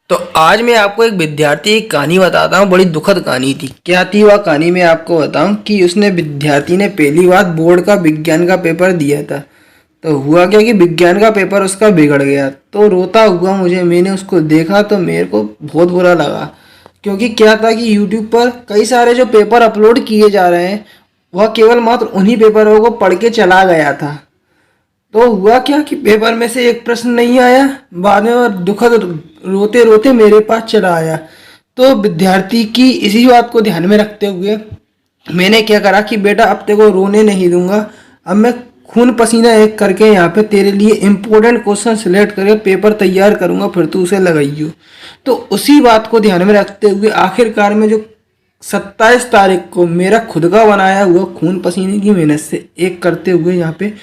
तो आज मैं आपको एक विद्यार्थी की कहानी बताता हूँ। बड़ी दुखद कहानी थी। क्या थी वह कहानी मैं आपको बताऊँ कि उसने विद्यार्थी ने पहली बार बोर्ड का विज्ञान का पेपर दिया था। तो हुआ क्या कि विज्ञान का पेपर उसका बिगड़ गया। तो रोता हुआ मैंने उसको देखा तो मेरे को बहुत बुरा लगा। क्योंकि क्या था कि यूट्यूब पर कई सारे जो पेपर अपलोड किए जा रहे हैं वह केवल मात्र उन्हीं पेपरों को पढ़ के चला गया था। तो हुआ क्या कि पेपर में से एक प्रश्न नहीं आया। बाद में वह दुखद रोते रोते मेरे पास चला आया। तो विद्यार्थी की इसी बात को ध्यान में रखते हुए मैंने क्या करा कि बेटा अब तेरे को रोने नहीं दूंगा। अब मैं खून पसीना एक करके यहाँ पे तेरे लिए इम्पोर्टेंट क्वेश्चन सिलेक्ट करके पेपर तैयार करूंगा, फिर तू उसे लगाइयो। तो उसी बात को ध्यान में रखते हुए आखिरकार में जो 27 तारीख को मेरा खुद का बनाया हुआ खून पसीने की मेहनत से एक करते हुए यहाँ पे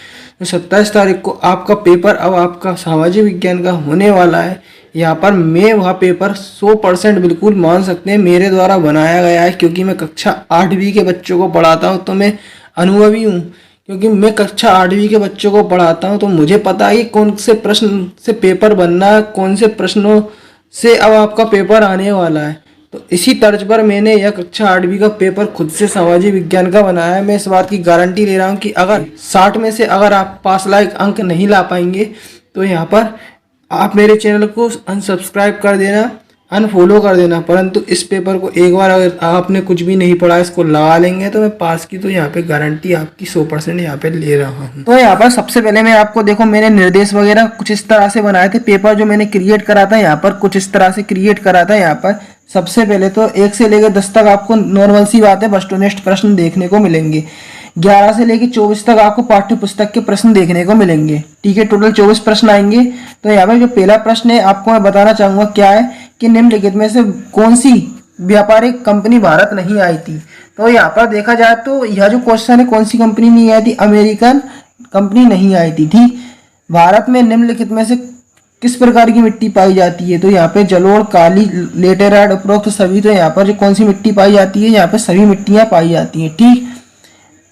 27 तारीख को आपका पेपर अब आपका सामाजिक विज्ञान का होने वाला है। यहाँ पर मैं वह पेपर 100% बिल्कुल मान सकते हैं मेरे द्वारा बनाया गया है। क्योंकि मैं कक्षा 8वीं के बच्चों को पढ़ाता हूँ तो मैं अनुभवी हूँ। क्योंकि मैं कक्षा 8वीं के बच्चों को पढ़ाता हूँ तो मुझे पता है कि कौन से प्रश्न से पेपर बनना है, कौन से प्रश्नों से अब आपका पेपर आने वाला है। तो इसी तर्ज पर मैंने यह कक्षा 8वीं का पेपर खुद से सामाजिक विज्ञान का बनाया है। मैं इस बात की गारंटी ले रहा हूँ कि अगर 60 में से अगर आप पास लायक अंक नहीं ला पाएंगे तो यहाँ पर आप मेरे चैनल को अनसब्सक्राइब कर देना, अनफॉलो कर देना। परंतु इस पेपर को एक बार अगर आपने कुछ भी नहीं पढ़ा इसको लगा लेंगे तो मैं पास की तो यहाँ पे गारंटी आपकी 100% यहाँ पे ले रहा हूँ। तो यहाँ पर सबसे पहले मैं आपको देखो मैंने निर्देश वगैरह कुछ इस तरह से बनाए थे। पेपर जो मैंने क्रिएट करा था यहाँ पर कुछ इस तरह से क्रिएट करा था। यहाँ पर सबसे पहले तो 1 से लेकर 10 तक आपको नॉर्मल सी बात है वस्तुनिष्ठ प्रश्न देखने को मिलेंगे। 11 से लेकर 24 तक आपको पाठ्य पुस्तक के प्रश्न देखने को मिलेंगे। ठीक है, टोटल 24 प्रश्न आएंगे। तो यहाँ पर जो पहला प्रश्न है आपको मैं बताना चाहूंगा क्या है कि निम्नलिखित में से कौन सी व्यापारिक कंपनी भारत नहीं आई थी। तो यहाँ पर देखा जाए तो यह जो क्वेश्चन है कौन सी कंपनी नहीं आई थी, अमेरिकन कंपनी नहीं आई थी। ठीक, भारत में निम्नलिखित में से किस प्रकार की मिट्टी पाई जाती है। तो यहाँ पे जलोढ़, काली, लेटेराइट उपरोक्त सभी। तो यहाँ पर जो कौन सी मिट्टी पाई जाती है, यहाँ पे सभी मिट्टियां पाई जाती हैं। ठीक,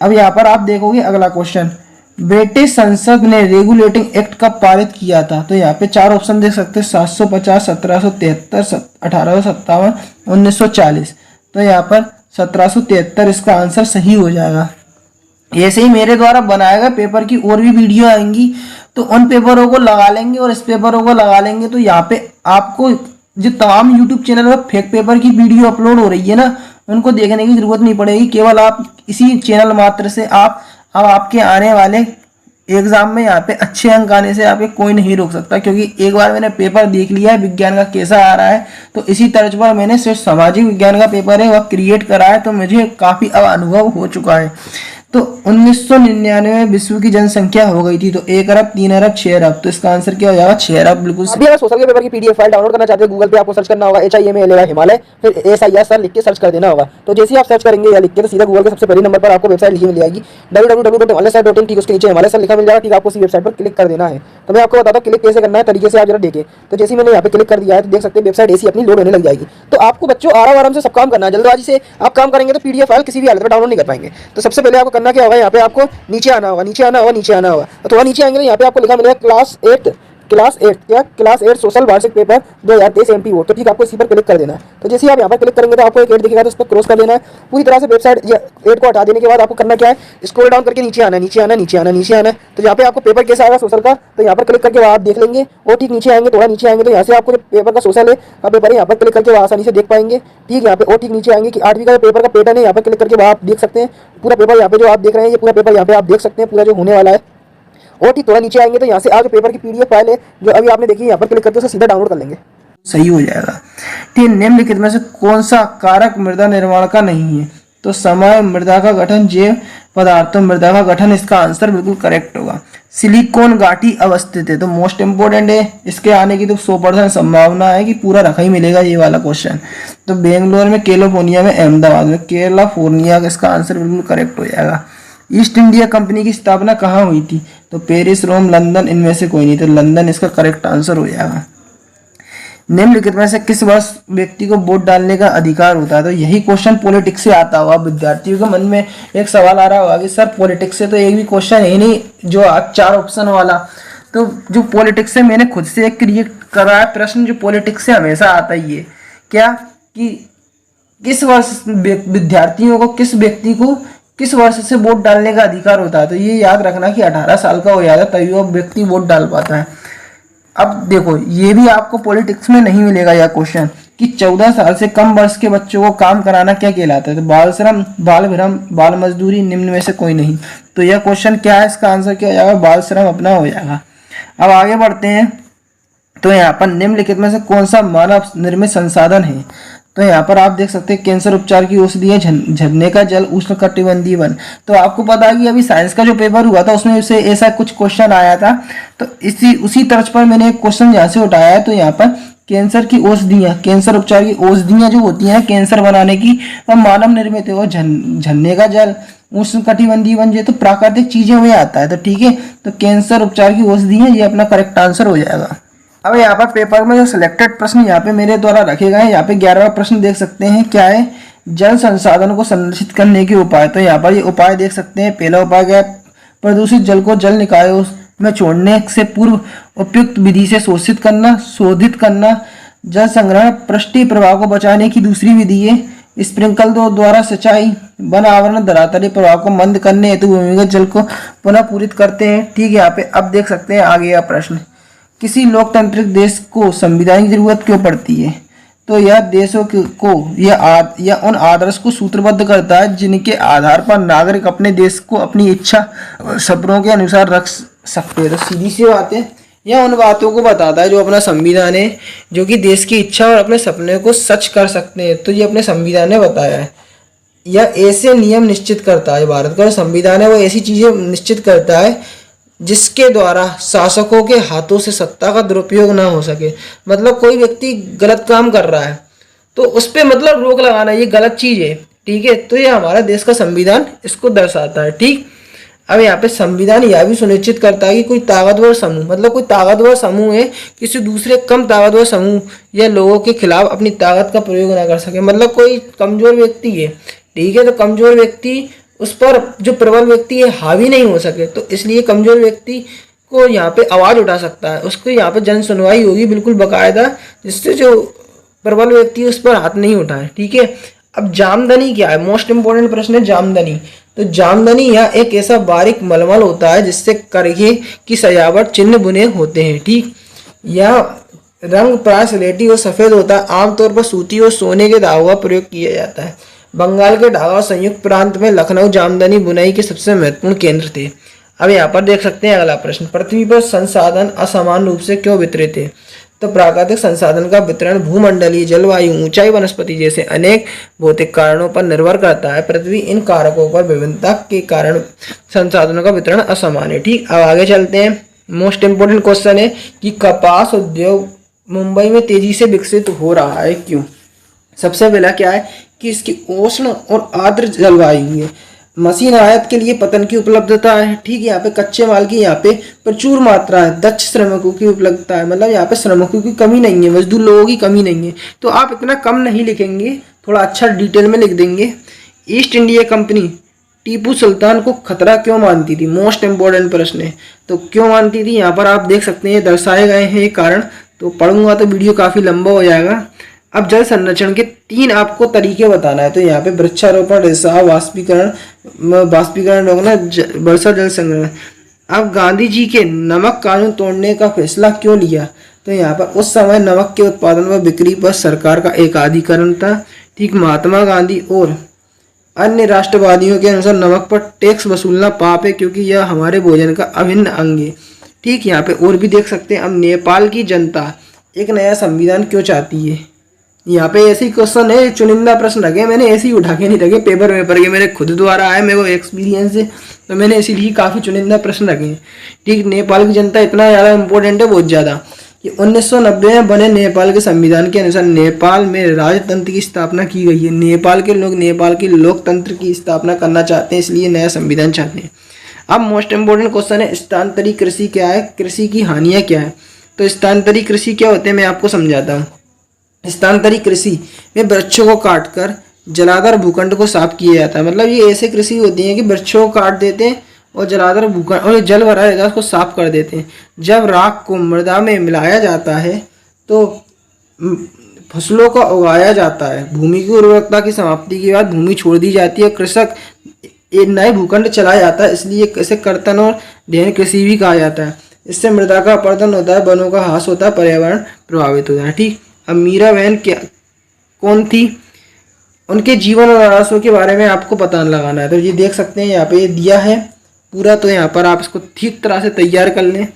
अब यहाँ पर आप देखोगे अगला क्वेश्चन, ब्रिटिश संसद ने रेगुलेटिंग एक्ट कब पारित किया था। तो यहाँ पे 4 ऑप्शन देख सकते हैं, 750, 1773, 1857, 1940। तो यहाँ पर 1773 इसका आंसर सही हो जाएगा। ऐसे ही मेरे द्वारा बनाए गए पेपर की और भी वीडियो आएंगी तो उन पेपरों को लगा लेंगे और इस पेपरों को लगा लेंगे। तो यहाँ पे आपको जो तमाम यूट्यूब चैनल पर फेक पेपर की वीडियो अपलोड हो रही है ना, उनको देखने की जरूरत नहीं पड़ेगी। केवल आप इसी चैनल मात्र से आप अब आपके आने वाले एग्जाम में यहाँ पे अच्छे अंक आने से आपके कोई नहीं रोक सकता। क्योंकि एक बार मैंने पेपर देख लिया है विज्ञान का कैसा आ रहा है, तो इसी तर्ज पर मैंने सिर्फ सामाजिक विज्ञान का पेपर है वह क्रिएट करा है। तो मुझे काफी अब अनुभव हो चुका है। तो 1999 में विश्व की जनसंख्या हो गई थी तो 1 अरब, 3 अरब, 6 अरब। तो इसका आंसर क्या हो जाएगा, 6 अरब। बिल्कुल। अभी अगर सोशल के पेपर की पीडीएफ फाइल डाउनलोड करना चाहते हैं गूगल पे आपको सर्च करना होगा HIMALAY हिमालय, फिर SIR सर लिख के सर्च कर देना होगा। तो जैसे ही आप सर्च करेंगे या लिख के तो सीधा गूगल के सबसे पहले नंबर पर आपको वेबसाइट लिखी मिल जाएगी www.himalayasir.in। ठीक, उसके नीचे हिमालय सर लिखा मिल जाएगा। ठीक, आपको उसी वेबसाइट पर क्लिक कर देना है। तो मैं आपको बताता हूँ क्लिक कैसे करना है, तरीके से आप जरा देखें। तो जैसे मैंने यहाँ पे क्लिक कर दिया है तो देख सकते हैं वेबसाइट ऐसी अपनी लोड होने लग जाएगी। तो आपको बच्चों आराम से सब काम करना है, जल्दबाजी से आप काम करेंगे तो पीडीएफ फाइल किसी भी हालत में डाउनलोड नहीं कर पाएंगे। तो सबसे पहले आपको करना क्या होगा, यहाँ पे आपको नीचे आना होगा, नीचे आना होगा। तो थोड़ा नीचे आएंगे तो यहाँ पे आपको लिखा मिलेगा क्लास 8 सोशल वार्षिक पेपर 2023 MP बोर्ड। तो ठीक, आपको इसी पर क्लिक कर देना है। तो जैसे ही आप यहाँ पर क्लिक करेंगे तो आपको एक 8 दिखेगा तो उस पर क्रॉस कर देना है। पूरी तरह से वेबसाइट 8 को हटा देने के बाद आपको करना क्या है, स्क्रॉल डाउन करके नीचे आना है। तो यहाँ पे आपको पेपर कैसा आएगा सोशल का, तो यहाँ पर क्लिक करके आप देख लेंगे। और ठीक नीचे आएंगे, थोड़ा नीचे आएंगे तो यहाँ से आपको जो पेपर का सोशल है का पेपर है यहाँ पर क्लिक करके आसानी से देख पाएंगे। ठीक, यहाँ पे और ठीक नीचे आएंगे कि 8वीं का पेपर का पैटर्न है, यहाँ पर क्लिक करके आप देख सकते हैं पूरा पेपर। यहाँ पे जो आप देख रहे हैं ये पूरा पेपर यहाँ पे आप देख सकते हैं पूरा जो होने वाला है। और ठीक थोड़ा नीचे आएंगे तो यहाँ से आप जो पेपर की पीडीएफ फाइल है जो अभी आपने देखी, यहाँ पर क्लिक करके उसे सीधा डाउनलोड कर लेंगे। सही हो जाएगा। ठीक, निम्नलिखित में से कौन सा कारक मृदा निर्माण का नहीं है। तो समय, मृदा का गठन, जैव पदार्थों, मृदा का गठन। इसका आंसर बिल्कुल करेक्ट होगा। सिलिकॉन घाटी अवस्थित है तो मोस्ट इंपोर्टेंट है, इसके आने की तो 100% संभावना है कि पूरा रखा ही मिलेगा ये वाला क्वेश्चन। तो बेंगलोर में, कैलिफोर्निया में, अहमदाबाद में, कैलिफोर्निया। इसका आंसर बिल्कुल करेक्ट हो जाएगा। ईस्ट इंडिया कंपनी की स्थापना कहाँ हुई थी। तो पेरिस, रोम, लंदन, इनमें से कोई नहीं। तो लंदन इसका करेक्ट आंसर हो जाएगा। निम्नलिखित में से किस वर्ष व्यक्ति को वोट डालने का अधिकार होता है। तो यही क्वेश्चन पॉलिटिक्स से आता होगा। विद्यार्थियों के मन में एक सवाल आ रहा होगा कि सर पॉलिटिक्स से तो एक भी क्वेश्चन है नहीं जो 4 ऑप्शन वाला। तो जो पॉलिटिक्स से मैंने खुद से एक क्रिएट करा है प्रश्न, जो पॉलिटिक्स से हमेशा आता ही है, क्या कि किस वर्ष विद्यार्थियों को, किस व्यक्ति को किस वर्ष से वोट डालने का अधिकार होता है। तो ये याद रखना कि 18 साल का हो जाता है तभी वो व्यक्ति वोट डाल पाता है। अब देखो, ये भी आपको पॉलिटिक्स में नहीं मिलेगा यह क्वेश्चन कि 14 साल से कम वर्ष के बच्चों को काम कराना क्या कहलाता है। तो बाल श्रम, बाल विरम, बाल मजदूरी, निम्न में से कोई नहीं। तो यह क्वेश्चन क्या है, इसका आंसर क्या हो जाएगा, बाल श्रम अपना हो जाएगा। अब आगे बढ़ते हैं। तो यहाँ पर निम्नलिखित में से कौन सा मानव निर्मित संसाधन है। तो यहाँ पर आप देख सकते हैं कैंसर उपचार की औषधि है, झरने का जल, उष्णकटिबंधीय वन। तो आपको पता है कि अभी साइंस का जो पेपर हुआ था उसमें से ऐसा कुछ क्वेश्चन आया था। तो उसी तर्ज पर मैंने एक क्वेश्चन यहाँ से उठाया है। तो यहाँ पर कैंसर की औषधियाँ, कैंसर उपचार की औषधियाँ जो होती हैं कैंसर बनाने की, वह मानव निर्मित है। और झरने का जल, उष्णकटिबंधीय वन, ये तो प्राकृतिक चीजें में आता है। तो ठीक है, तो कैंसर उपचार की औषधियाँ ये अपना करेक्ट आंसर हो जाएगा। अब यहाँ पर पेपर में जो सिलेक्टेड प्रश्न यहाँ पे मेरे द्वारा रखे गए हैं, यहाँ पे 11वां प्रश्न देख सकते हैं, क्या है, जल संसाधन को संरक्षित करने के उपाय। तो यहाँ पर ये उपाय देख सकते हैं। पहला उपाय क्या है, प्रदूषित जल को जल निकायों में छोड़ने से पूर्व उपयुक्त विधि से शोधित करना। जल संग्रहण पृष्ठीय प्रवाह को बचाने की दूसरी विधि है स्प्रिंकल द्वारा सिंचाई। वन आवरण धरातलीय प्रवाह को मंद करने हेतु भूमिगत जल को पुनः पूरित करते हैं। ठीक है, यहाँ पे अब देख सकते हैं आगे का प्रश्न, किसी लोकतांत्रिक देश को संविधान की जरूरत क्यों पड़ती है। तो यह देशों को या उन आदर्श को सूत्रबद्ध करता है जिनके आधार पर नागरिक अपने देश को अपनी इच्छा सपनों के अनुसार रख सकते हैं। तो सीधी सी बात है, यह उन बातों को बताता है जो अपना संविधान है, जो कि देश की इच्छा और अपने सपने को सच कर सकते हैं। तो ये अपने संविधान ने बताया है। यह ऐसे नियम निश्चित करता है, भारत का संविधान है वो ऐसी चीजें निश्चित करता है जिसके द्वारा शासकों के हाथों से सत्ता का दुरुपयोग ना हो सके। मतलब कोई व्यक्ति गलत काम कर रहा है तो उस पर मतलब रोक लगाना, ये गलत चीज है। ठीक है, तो ये हमारा देश का संविधान इसको दर्शाता है। ठीक, अब यहाँ पे संविधान यह भी सुनिश्चित करता है कि कोई ताकतवर समूह, मतलब कोई ताकतवर समूह है, किसी दूसरे कम ताकतवर समूह या लोगों के खिलाफ अपनी ताकत का प्रयोग ना कर सके। मतलब कोई कमजोर व्यक्ति है, ठीक है, तो कमजोर व्यक्ति उस पर जो प्रबल व्यक्ति है हावी नहीं हो सके। तो इसलिए कमजोर व्यक्ति को यहाँ पे आवाज उठा सकता है, उसको यहाँ पे जन सुनवाई होगी बिल्कुल बाकायदा, जिससे जो प्रबल व्यक्ति है उस पर हाथ नहीं उठाए। ठीक है, अब जामदनी क्या है, मोस्ट इंपोर्टेंट प्रश्न है जामदनी। तो जामदनी यह एक ऐसा बारीक मलमल होता है जिससे करघे की सजावट चिन्ह बुने होते हैं। ठीक, यह रंग प्राय स्लेटी और सफेद होता है। आमतौर पर सूती और सोने के धागों का प्रयोग किया जाता है। बंगाल के ढाका संयुक्त प्रांत में लखनऊ जामदनी बुनाई के सबसे महत्वपूर्ण केंद्र थे। अब यहाँ पर देख सकते हैं अगला प्रश्न, पृथ्वी पर संसाधन असमान रूप से क्यों वितरित है। तो प्राकृतिक संसाधन का वितरण भूमंडलीय, जलवायु, ऊंचाई, वनस्पति जैसे अनेक भौतिक कारणों पर निर्भर करता है। पृथ्वी इन कारकों पर विभिन्नता के कारण संसाधनों का वितरण असमान है। ठीक, अब आगे चलते हैं। मोस्ट इंपोर्टेंट क्वेश्चन है कि कपास उद्योग मुंबई में तेजी से विकसित हो रहा है, क्यों। सबसे पहला क्या है कि इसकी उष्ण और आर्द्र जलवायु है। मशीन आयात के लिए पतन की उपलब्धता है। ठीक है, यहाँ पे कच्चे माल की यहाँ पे प्रचुर मात्रा है। दक्ष श्रमिकों की उपलब्धता है, मतलब यहाँ पे श्रमिकों की कमी नहीं है, मजदूर लोगों की कमी नहीं है। तो आप इतना कम नहीं लिखेंगे, थोड़ा अच्छा डिटेल में लिख देंगे। East India company Tipu Sultan को खतरा क्यों मानती थी, मोस्ट इंपोर्टेंट प्रश्न है। तो क्यों मानती थी, यहाँ पर आप देख सकते हैं दर्शाए गए हैं ये कारण। तो पढ़ूंगा तो वीडियो काफी लंबा हो जाएगा। अब जल संरक्षण के 3 आपको तरीके बताना है। तो यहाँ पे वृक्षारोपण, रिसाव, वाष्पीकरण रोकना, वर्षा जल संग्रहण। अब गांधी जी के नमक कानून तोड़ने का फैसला क्यों लिया। तो यहाँ पर उस समय नमक के उत्पादन व बिक्री पर सरकार का एकाधिकरण था। ठीक, महात्मा गांधी और अन्य राष्ट्रवादियों के अनुसार नमक पर टैक्स वसूलना पाप है क्योंकि यह हमारे भोजन का अभिन्न अंग है। ठीक, यहाँ पे और भी देख सकते हैं। अब नेपाल की जनता एक नया संविधान क्यों चाहती है। यहाँ पे ऐसे ही क्वेश्चन है, चुनिंदा प्रश्न रखे, मैंने ऐसे ही उठा के नहीं रखे, पेपर के मेरे खुद द्वारा आए, मेरे को एक्सपीरियंस है, तो मैंने इसीलिए काफी चुनिंदा प्रश्न रखे हैं। ठीक, नेपाल की जनता इतना ज्यादा इंपॉर्टेंट है, बहुत ज्यादा, कि 1990 में बने नेपाल के संविधान के अनुसार नेपाल में राजतंत्र की स्थापना की गई है। नेपाल के लोग नेपाल की लोकतंत्र की स्थापना करना चाहते हैं, इसलिए नया संविधान चाहते हैं। अब मोस्ट इंपोर्टेंट क्वेश्चन है, स्थानांतरित कृषि क्या है, कृषि की हानियां क्या है। तो स्थानांतरित कृषि क्या होते हैं, मैं आपको समझाता हूँ। स्थानांतरित कृषि में वृक्षों को काटकर जलाकर भूखंड को साफ किया जाता है। मतलब ये ऐसे कृषि होती है कि वृक्षों को काट देते हैं और जलाकर भूखंड और जल भरा रहता है उसको साफ कर देते हैं। जब राख को मृदा में मिलाया जाता है तो फसलों को उगाया जाता है। भूमि की उर्वरकता की समाप्ति के बाद भूमि छोड़ दी जाती है। कृषक एक नए भूखंड चलाया जाता है, इसलिए इसे कर्तन और ढेन कृषि भी कहा जाता है। इससे मृदा का अपरदन होता है, वनों का ह्रास होता है, पर्यावरण प्रभावित होता है। ठीक, अब मीरा बहन क्या कौन थी, उनके जीवन और आदर्शों के बारे में आपको पता लगाना है। तो ये देख सकते हैं यहाँ पे ये दिया है पूरा, तो यहाँ पर आप इसको ठीक तरह से तैयार कर लें।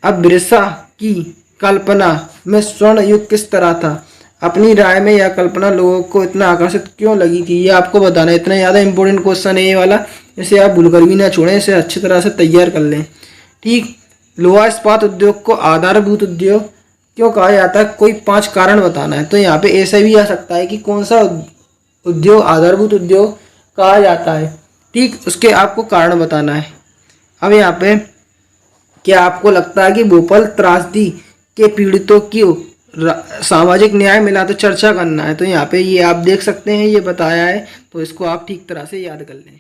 अब बिरसा की कल्पना में स्वर्ण युग किस तरह था, अपनी राय में यह कल्पना लोगों को इतना आकर्षित क्यों लगी थी, ये आपको बताना है। इतना ज़्यादा इंपॉर्टेंट क्वेश्चन है ये वाला, इसे आप भूलकर भी ना छोड़ें, इसे अच्छी तरह से तैयार कर लें। ठीक, लोहा इस्पात उद्योग को आधारभूत उद्योग क्यों कहा जाता है, कोई 5 कारण बताना है। तो यहाँ पे ऐसा भी आ सकता है कि कौन सा उद्योग आधारभूत उद्योग कहा जाता है। ठीक, उसके आपको कारण बताना है। अब यहाँ पे क्या आपको लगता है कि भोपाल त्रासदी के पीड़ितों की सामाजिक न्याय मिला, तो चर्चा करना है। तो यहाँ पे ये आप देख सकते हैं, ये बताया है, तो इसको आप ठीक तरह से याद कर लें।